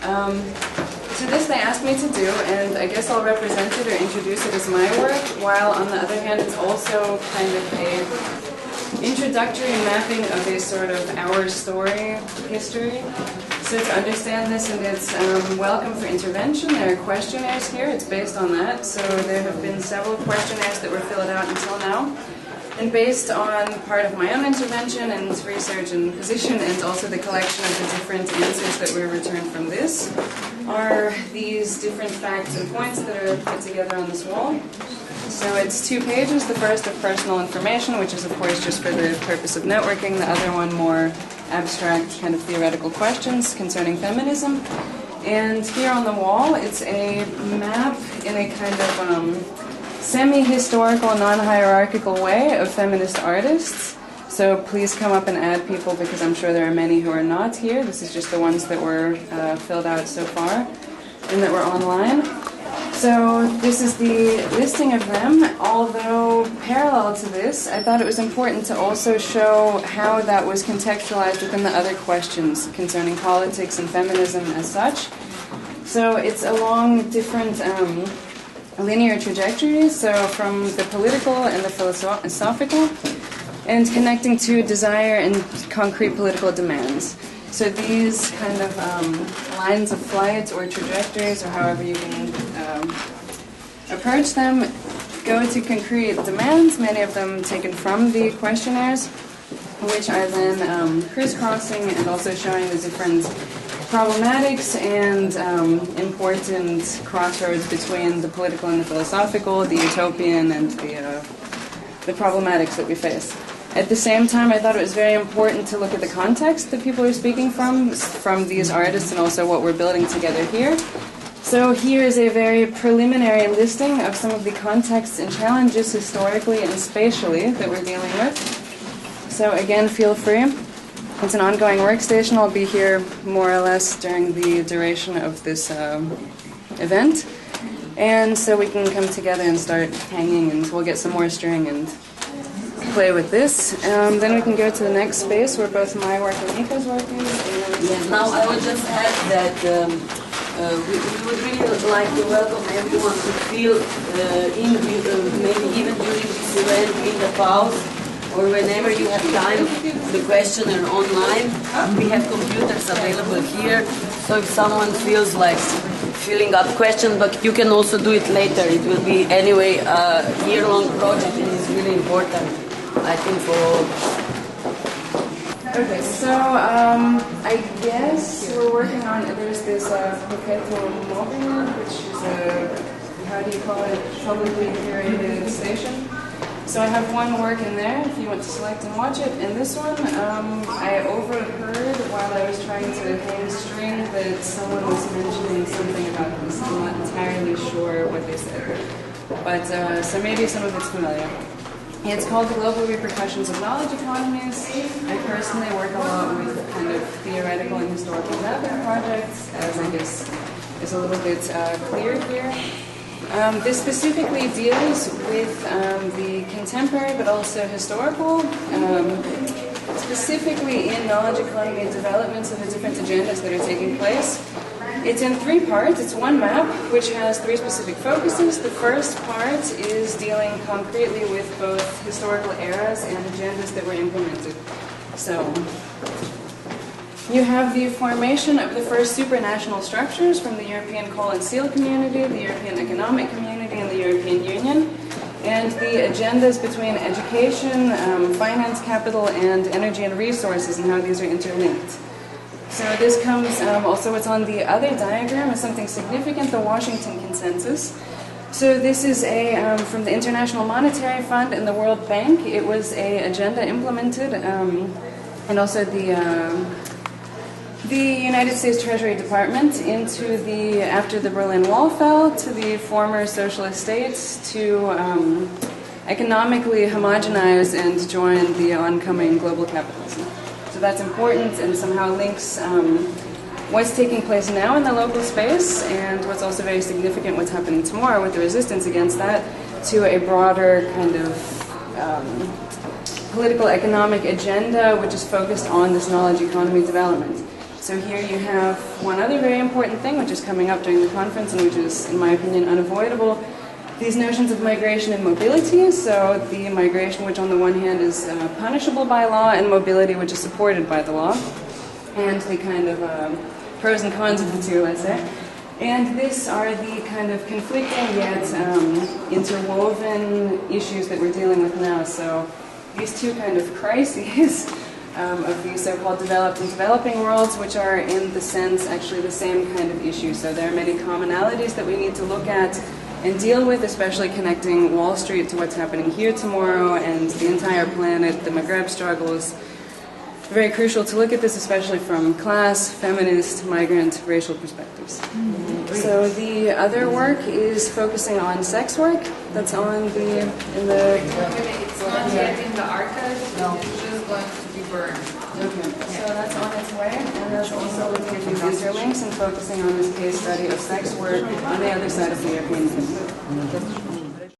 So this they asked me to do, and I guess I'll represent it or introduce it as my work, while on the other hand it's also kind of a introductory mapping of a sort of our story history. So to understand this, and it's welcome for intervention. There are questionnaires here, it's based on that. So there have been several questionnaires that were filled out until now. And based on part of my own intervention and research and position, and also the collection of the different answers that were returned from this, are these different facts and points that are put together on this wall. So it's 2 pages, the first of personal information, which is of course just for the purpose of networking, the other one more abstract kind of theoretical questions concerning feminism. And here on the wall, it's a map in a kind of semi-historical, non-hierarchical way of feminist artists. So please come up and add people, because I'm sure there are many who are not here. This is just the ones that were filled out so far and that were online. So this is the listing of them, although parallel to this, I thought it was important to also show how that was contextualized within the other questions concerning politics and feminism as such. So it's along different linear trajectories, so from the political and the philosophical, and connecting to desire and concrete political demands. So these kind of lines of flight or trajectories, or however you can approach them, go to concrete demands, many of them taken from the questionnaires, which are then crisscrossing and also showing the different problematics and important crossroads between the political and the philosophical, the utopian and the problematics that we face. At the same time, I thought it was very important to look at the context that people are speaking from these artists, and also what we're building together here. So here is a very preliminary listing of some of the contexts and challenges historically and spatially that we're dealing with. So again, feel free. It's an ongoing workstation. I'll be here more or less during the duration of this event. And so we can come together and start hanging, and we'll get some more string and play with this. Then we can go to the next space where both my work and Nika's work is. Yes, now I would just add that we would really like to welcome everyone to feel maybe even during this event in the pause, or whenever you have time, the questionnaire online. We have computers available here, so if someone feels like filling up questions, but you can also do it later. It will be anyway a year-long project, and it's really important, I think, for all. Okay, so I guess we're working on, there's this perpetual mobile, which is a, how do you call it, publicly curated station. So I have one work in there if you want to select and watch it. And this one, I overheard while I was trying to hang string that someone was mentioning something about this. I'm not entirely sure what they said. But, so maybe some of it's familiar. It's called The Global Repercussions of Knowledge Economies. I personally work a lot with kind of theoretical and historical mapping projects, as I guess is a little bit clear here. This specifically deals with the contemporary but also historical, specifically in knowledge economy and developments of the different agendas that are taking place. It's in 3 parts. It's one map which has 3 specific focuses. The first part is dealing concretely with both historical eras and agendas that were implemented. So you have the formation of the first supranational structures from the European coal and steel community, the European economic community, and the European Union, and the agendas between education, finance, capital, and energy and resources, and how these are interlinked. So this comes, also what's on the other diagram is something significant, the Washington Consensus. So this is a from the International Monetary Fund and the World Bank. It was a agenda implemented, and also the United States Treasury Department into the, after the Berlin Wall fell, to the former socialist states to economically homogenize and join the oncoming global capitalism. So that's important and somehow links what's taking place now in the local space and what's also very significant what's happening tomorrow with the resistance against that to a broader kind of political economic agenda which is focused on this knowledge economy development. So here you have one other very important thing which is coming up during the conference and which is, in my opinion, unavoidable. These notions of migration and mobility, so the migration which on the one hand is punishable by law and mobility which is supported by the law, and the kind of pros and cons of the two, let's say. And these are the kind of conflicting yet interwoven issues that we're dealing with now. So these two kind of crises of the so-called developed and developing worlds, which are in the sense actually the same kind of issue. So there are many commonalities that we need to look at and deal with, especially connecting Wall Street to what's happening here tomorrow and the entire planet, the Maghreb struggles. Very crucial to look at this, especially from class, feminist, migrant, racial perspectives. So the other work is focusing on sex work. That's on the It's not yet in the archive. No. It's just going to be burned. Okay. So that's on its way, and that's also looking at these user links and focusing on this case study of sex work on the other side of the European Union.